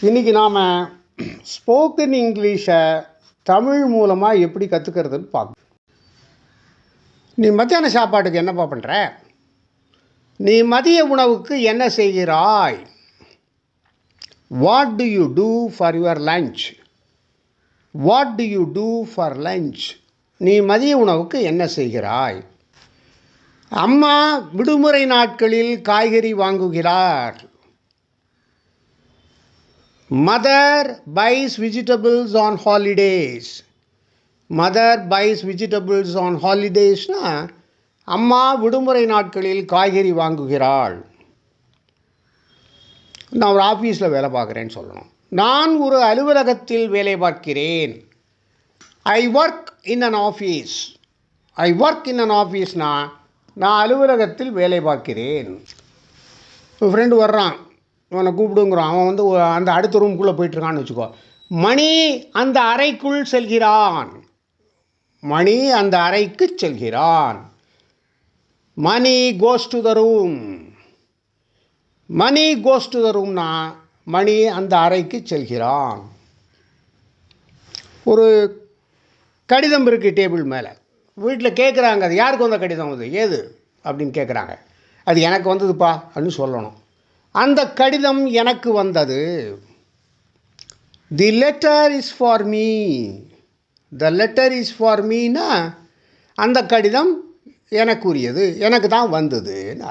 இன்றைக்கி நாம் ஸ்போக்கன் இங்கிலீஷை தமிழ் மூலமாக எப்படி கற்றுக்கிறதுன்னு பார்க்கணும். நீ மத்தியான சாப்பாட்டுக்கு என்னப்பா பண்ணுற? நீ மதிய உணவுக்கு என்ன செய்கிறாய்? What do you do for your lunch? What do you do for lunch? நீ மதிய உணவுக்கு என்ன செய்கிறாய்? அம்மா விடுமுறை நாட்களில் காய்கறி வாங்குகிறார். Mother buys vegetables on holidays. Mother buys vegetables on holidaysனா அம்மா விடுமுறை நாட்களில் காய்கறி வாங்குகிறாள். நான் ஒரு ஆஃபீஸில் வேலை பார்க்குறேன்னு சொல்லணும். நான் ஒரு அலுவலகத்தில் வேலை பார்க்கிறேன். I work in an office. I work in an ஆஃபீஸ்னா நான் அலுவலகத்தில் வேலை பார்க்கிறேன். ஒரு ஃப்ரெண்டு வர்றான், அவனை கூப்பிடுங்கிறான். அவன் வந்து அந்த அடுத்த ரூமுக்குள்ளே போயிட்டுருக்கான்னு வச்சுக்கோ. மணி அந்த அறைக்குள் செல்கிறான். மணி அந்த அறைக்கு செல்கிறான். Mani goes to the room. Mani goes to the ரூம்னா மணி அந்த அறைக்கு செல்கிறான். ஒரு கடிதம் இருக்குது டேபிள் மேலே. வீட்டில் கேட்குறாங்க, அது யாருக்கு வந்த கடிதம் அது ஏது அப்படின்னு கேட்குறாங்க. அது எனக்கு வந்ததுப்பா அப்படின்னு சொல்லணும். அந்த கடிதம் எனக்கு வந்தது. தி letter is for me. The letter is for Meena அந்த கடிதம் எனக்குரியது, எனக்கு தான் வந்ததுன்னு அர்த்தம்.